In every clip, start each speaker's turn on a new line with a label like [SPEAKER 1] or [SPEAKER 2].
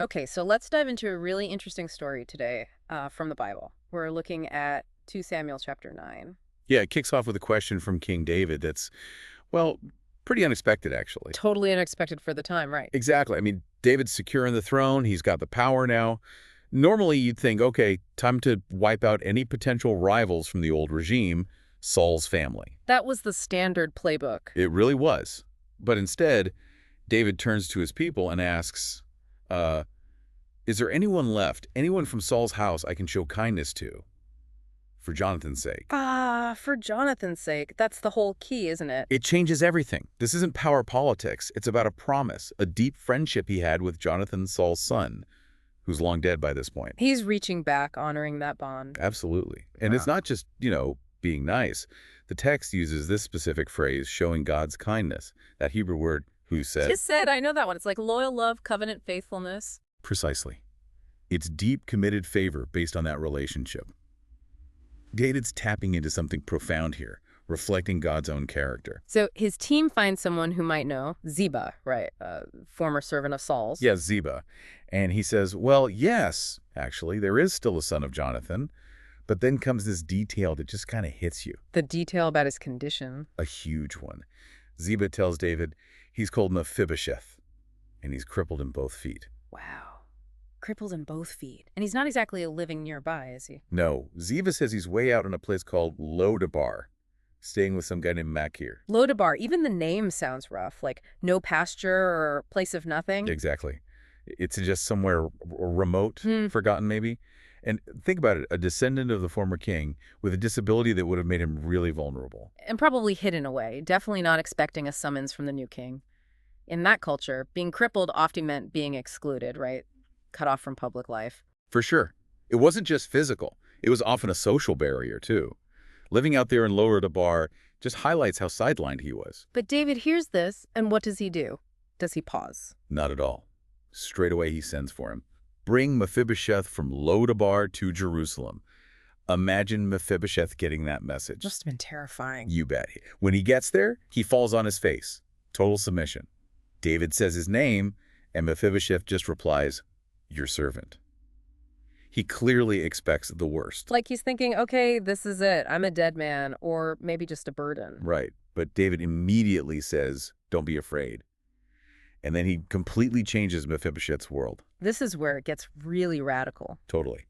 [SPEAKER 1] Okay, so let's dive into a really interesting story today from the Bible. We're looking at 2 Samuel chapter 9.
[SPEAKER 2] Yeah, it kicks off with a question from King David that's, well, pretty unexpected, actually.
[SPEAKER 1] Totally unexpected for the time, right?
[SPEAKER 2] Exactly. I mean, David's secure in the throne. He's got the power now. Normally, you'd think, okay, time to wipe out any potential rivals from the old regime, Saul's family.
[SPEAKER 1] That was the standard playbook.
[SPEAKER 2] It really was. But instead, David turns to his people and asks, uh, is there anyone left, anyone from Saul's house I can show kindness to, for Jonathan's sake?
[SPEAKER 1] For Jonathan's sake, that's the whole key, isn't it?
[SPEAKER 2] It changes everything. This isn't power politics. It's about a promise, a deep friendship he had with Jonathan, Saul's son, who's long dead by this point.
[SPEAKER 1] He's reaching back, honoring that bond.
[SPEAKER 2] Absolutely. And it's
[SPEAKER 1] Wow.
[SPEAKER 2] not just, being nice. The text uses this specific phrase, showing God's kindness. That Hebrew word, who said,
[SPEAKER 1] Just said, I know that one. It's like loyal love, covenant faithfulness.
[SPEAKER 2] precisely. It's deep, committed favor based on that relationship. David's tapping into something profound here, reflecting God's own character.
[SPEAKER 1] So his team finds someone who might know, Ziba, right, former servant of Saul's.
[SPEAKER 2] Yes, Ziba. And he says, well, yes, actually, there is still a son of Jonathan. But then comes this detail that just kind of hits you,
[SPEAKER 1] The detail about his condition.
[SPEAKER 2] a huge one. Ziba tells David he's called Mephibosheth, and he's crippled in both feet.
[SPEAKER 1] Wow. Crippled in both feet. And he's not exactly living nearby, is he?
[SPEAKER 2] No, Ziba says he's way out in a place called Lodabar, staying with some guy named Makir.
[SPEAKER 1] Lodabar, even the name sounds rough, like no pasture or place of nothing.
[SPEAKER 2] Exactly. It's just somewhere remote,
[SPEAKER 1] Hmm.
[SPEAKER 2] forgotten maybe. And think about it, a descendant of the former king with a disability that would have made him really vulnerable.
[SPEAKER 1] And probably hidden away, definitely not expecting a summons from the new king. In that culture, being crippled often meant being excluded, right? Cut off from public life.
[SPEAKER 2] For sure. It wasn't just physical. It was often a social barrier, too. Living out there in Lower Dabar just highlights how sidelined he was.
[SPEAKER 1] But David hears this, and what does he do? Does he pause?
[SPEAKER 2] Not at all. Straight away he sends for him. Bring Mephibosheth from Lodabar to Jerusalem. Imagine Mephibosheth getting that message.
[SPEAKER 1] Must have been terrifying.
[SPEAKER 2] You bet. When he gets there, he falls on his face. Total submission. David says his name, and Mephibosheth just replies, your servant. He clearly expects the worst.
[SPEAKER 1] Like he's thinking, okay, this is it. I'm a dead man, or maybe just a burden.
[SPEAKER 2] Right. But David immediately says, don't be afraid. And then he completely changes Mephibosheth's world.
[SPEAKER 1] This is where it gets really radical.
[SPEAKER 2] Totally.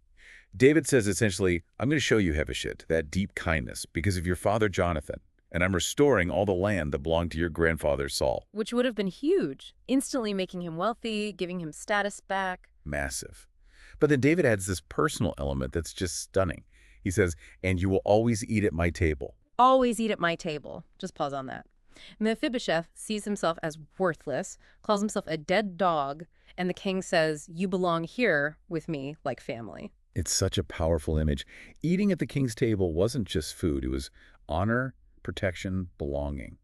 [SPEAKER 2] David says essentially, I'm going to show you, Mephibosheth, that deep kindness because of your father Jonathan, and I'm restoring all the land that belonged to your grandfather Saul.
[SPEAKER 1] Which would have been huge, instantly making him wealthy, giving him status back.
[SPEAKER 2] Massive. But then David adds this personal element that's just stunning. He says, and you will always eat at my table.
[SPEAKER 1] Always eat at my table. Just pause on that. Mephibosheth sees himself as worthless, calls himself a dead dog, and the king says, you belong here with me like family.
[SPEAKER 2] It's such a powerful image. Eating at the king's table wasn't just food. It was honor, protection, belonging.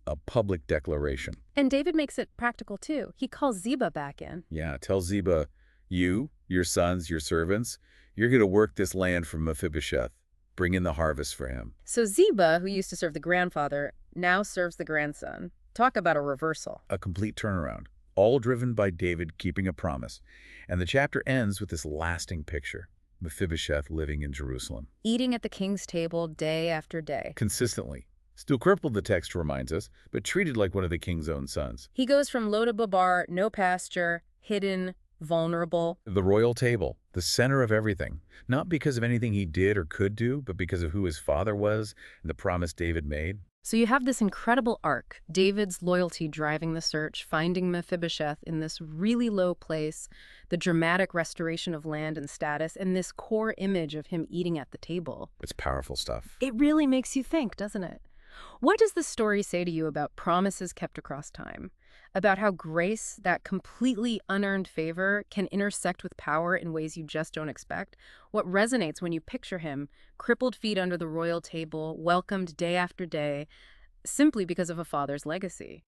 [SPEAKER 2] A public declaration.
[SPEAKER 1] And David makes it practical too. He calls Ziba back in.
[SPEAKER 2] Yeah, tell Ziba, you, your sons, your servants, you're going to work this land for Mephibosheth. Bring in the harvest for him.
[SPEAKER 1] So Ziba, who used to serve the grandfather, now serves the grandson. Talk about a reversal.
[SPEAKER 2] A complete turnaround, all driven by David keeping a promise. And the chapter ends with this lasting picture, Mephibosheth living in Jerusalem.
[SPEAKER 1] Eating at the king's table day after day.
[SPEAKER 2] Consistently. Still crippled, the text reminds us, but treated like one of the king's own sons.
[SPEAKER 1] He goes from Lodabar, no pasture, hidden, vulnerable.
[SPEAKER 2] The royal table, the center of everything. Not because of anything he did or could do, but because of who his father was and the promise David made.
[SPEAKER 1] So you have this incredible arc, David's loyalty driving the search, finding Mephibosheth in this really low place, the dramatic restoration of land and status, and this core image of him eating at the table.
[SPEAKER 2] It's powerful stuff.
[SPEAKER 1] It really makes you think, doesn't it? What does this story say to you about promises kept across time? About how grace, that completely unearned favor, can intersect with power in ways you just don't expect? What resonates when you picture him, crippled feet under the royal table, welcomed day after day, simply because of a father's legacy?